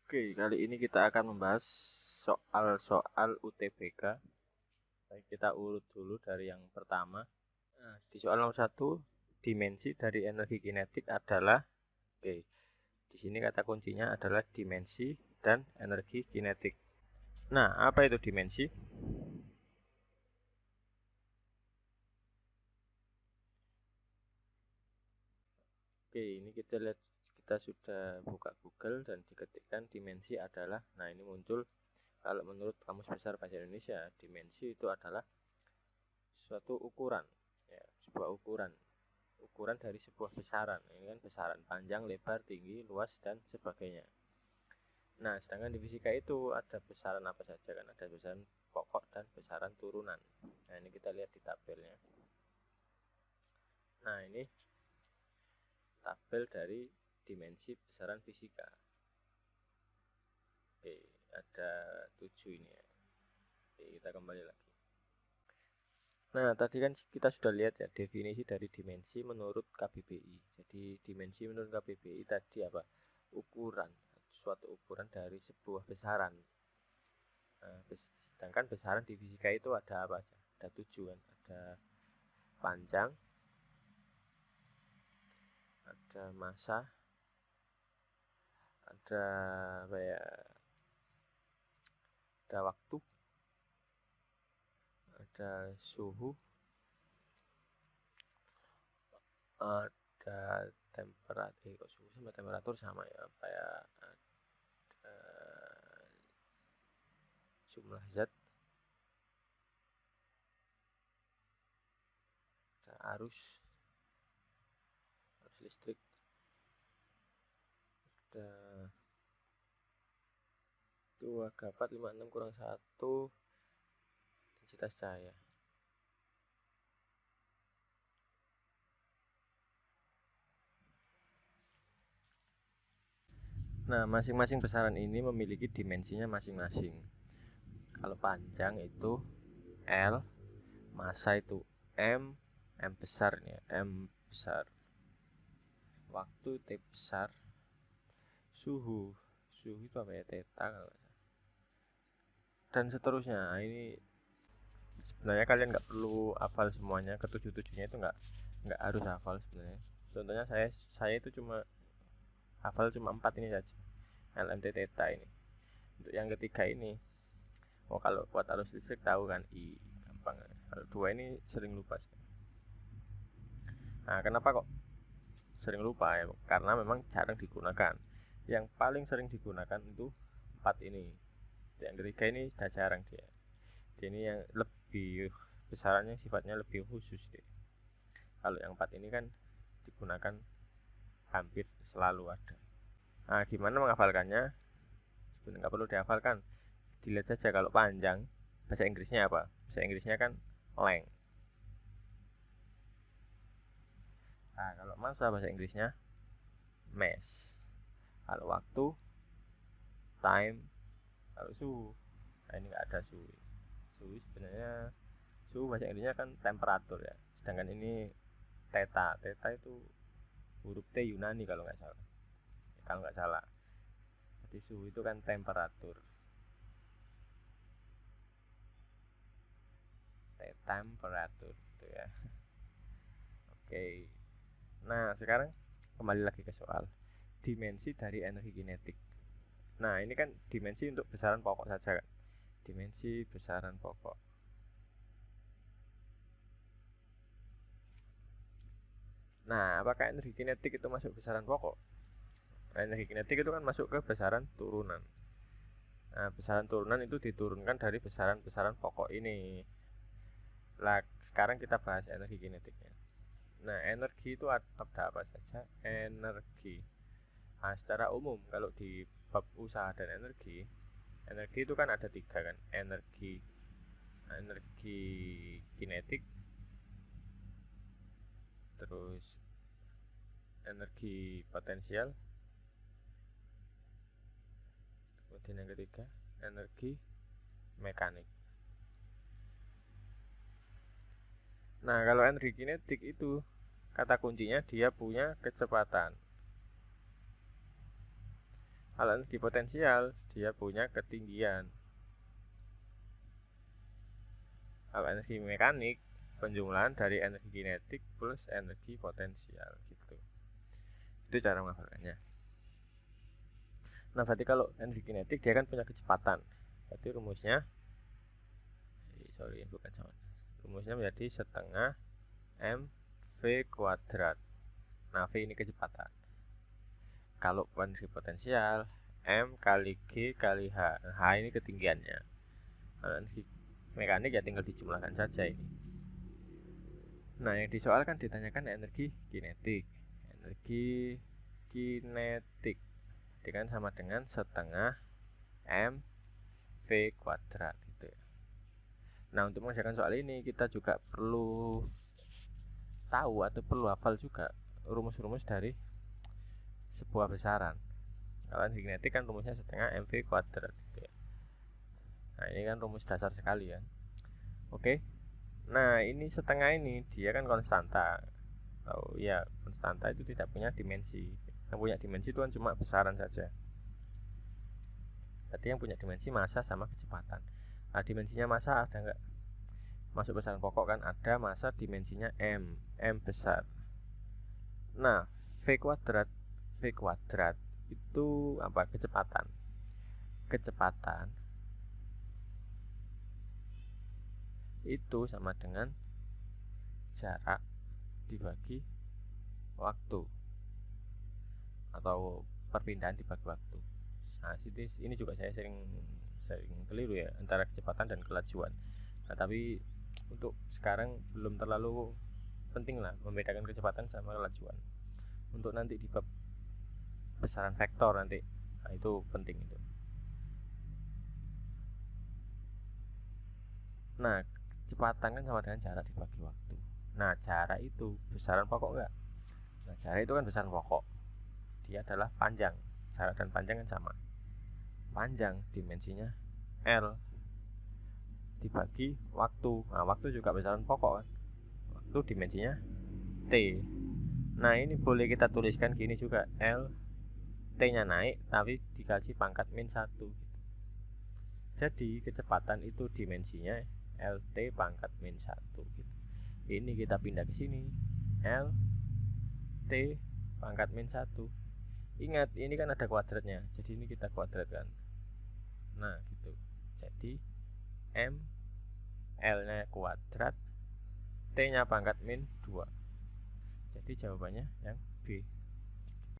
Oke, kali ini kita akan membahas soal-soal UTBK. Baik, kita urut dulu dari yang pertama. Nah, di soal nomor 1, dimensi dari energi kinetik adalah, oke, di sini kata kuncinya adalah dimensi dan energi kinetik. Nah, apa itu dimensi? Oke, ini kita lihat, kita sudah buka Google dan diketikkan dimensi adalah, nah ini muncul, kalau menurut Kamus Besar Bahasa Indonesia, dimensi itu adalah suatu ukuran, ya, sebuah ukuran dari sebuah besaran. Ini kan besaran panjang, lebar, tinggi, luas, dan sebagainya. Nah, sedangkan di fisika itu ada besaran apa saja kan? Ada besaran pokok dan besaran turunan. Nah, ini kita lihat di tabelnya. Nah, ini tabel dari dimensi besaran fisika. Oke, ada 7 ini ya. Oke, kita kembali lagi. Nah, tadi kan kita sudah lihat ya definisi dari dimensi menurut KBBI. Jadi, dimensi menurut KBBI tadi apa? Ukuran, suatu ukuran dari sebuah besaran. Nah, sedangkan besaran di fisika itu ada apa aja? Ada 7 kan? Ada panjang, ada massa, ada apa ya? Ada waktu, ada suhu, ada temperatur. Kok suhu sama temperatur sama ya? Apa ya? Ada jumlah zat, ada arus listrik, ada 2/456 kurang 1 densitas cahaya. Nah, masing-masing besaran ini memiliki dimensinya masing-masing. Kalau panjang itu L, massa itu M, M besar nih, M besar. Waktu T besar, suhu itu apa ya, theta dan seterusnya. Nah, ini sebenarnya kalian nggak perlu hafal semuanya, ketujuh-tujuhnya itu nggak harus hafal sebenarnya. Contohnya saya itu cuma hafal cuma 4 ini saja, LMT theta ini. Untuk yang ketiga ini, oh kalau buat arus listrik tahu kan, I gampang. Kalau dua ini sering lupa sih. Nah, kenapa kok sering lupa ya? Karena memang jarang digunakan. Yang paling sering digunakan itu 4 ini. Yang ketiga ini sudah jarang dia. Dia ini yang lebih besarannya sifatnya lebih khusus deh. Kalau yang 4 ini kan digunakan hampir selalu ada. Nah, gimana menghafalkannya? Sebenarnya nggak perlu dihafalkan. Dilihat saja kalau panjang, bahasa Inggrisnya apa? Bahasa Inggrisnya kan length. Nah, kalau massa bahasa Inggrisnya mass. Kalau waktu, time. Kalau suhu, nah ini nggak ada suhu. Suhu sebenarnya, suhu bahasa Inggrisnya kan temperatur ya. Sedangkan ini theta. Theta itu huruf T Yunani kalau nggak salah. Kalau nggak salah. Jadi suhu itu kan temperatur. Temperatur gitu ya. Oke. Nah, sekarang kembali lagi ke soal dimensi dari energi kinetik. Nah, ini kan dimensi untuk besaran pokok saja kan. Dimensi besaran pokok. Nah, apakah energi kinetik itu masuk besaran pokok? Nah, energi kinetik itu kan masuk ke besaran turunan. Nah, besaran turunan itu diturunkan dari besaran-besaran pokok ini. Nah, sekarang kita bahas energi kinetiknya. Nah, energi itu ada apa saja? Energi. Nah, secara umum kalau di bab usaha dan energi, energi itu kan ada 3 kan. Energi kinetik, terus energi potensial, kemudian yang ketiga energi mekanik. Nah, kalau energi kinetik itu kata kuncinya dia punya kecepatan. Kalau energi potensial dia punya ketinggian. Kalau energi mekanik penjumlahan dari energi kinetik plus energi potensial gitu. Itu cara menghafalkannya. Nah, berarti kalau energi kinetik dia kan punya kecepatan. Berarti rumusnya rumusnya menjadi setengah mv kuadrat. Nah, v ini kecepatan. Kalau energi potensial m kali g kali h. H ini ketinggiannya. Kalau energi mekanik ya tinggal dijumlahkan saja ini. Nah, yang disoalkan ditanyakan energi kinetik. Energi kinetik dengan sama dengan setengah mv kuadrat gitu ya. Nah, untuk mengerjakan soal ini kita juga perlu tahu atau perlu hafal juga rumus-rumus dari sebuah besaran. Kalau energi kinetik kan rumusnya setengah mv kuadrat gitu ya. Nah, ini kan rumus dasar sekali ya. Oke. Nah, ini setengah ini dia kan konstanta. Oh ya, konstanta itu tidak punya dimensi. Yang punya dimensi itu kan cuma besaran saja. Berarti yang punya dimensi massa sama kecepatan. Nah, dimensinya massa ada nggak? Masuk besaran pokok kan ada, massa dimensinya m besar. Nah, v kuadrat itu apa? Kecepatan. Kecepatan itu sama dengan jarak dibagi waktu atau perpindahan dibagi waktu. Nah, ini juga saya sering keliru ya antara kecepatan dan kelajuan. Nah, tapi untuk sekarang belum terlalu penting lah membedakan kecepatan sama kelajuan. Untuk nanti di bab besaran vektor nanti, nah itu penting itu. Nah, kecepatan kan sama dengan jarak dibagi waktu. Nah, jarak itu besaran pokok enggak? Nah, jarak itu kan besaran pokok. Dia adalah panjang. Jarak dan panjang kan sama. Panjang dimensinya L dibagi waktu. Nah, waktu juga besaran pokok kan. Waktu dimensinya T. Nah, ini boleh kita tuliskan gini juga. L T-nya naik tapi dikasih pangkat min 1. Jadi kecepatan itu dimensinya LT pangkat min 1 gitu. Ini kita pindah ke sini. LT pangkat min 1. Ingat, ini kan ada kuadratnya. Jadi ini kita kuadratkan. Nah, gitu. Jadi M L-nya kuadrat, T-nya pangkat min 2. Jadi jawabannya yang B.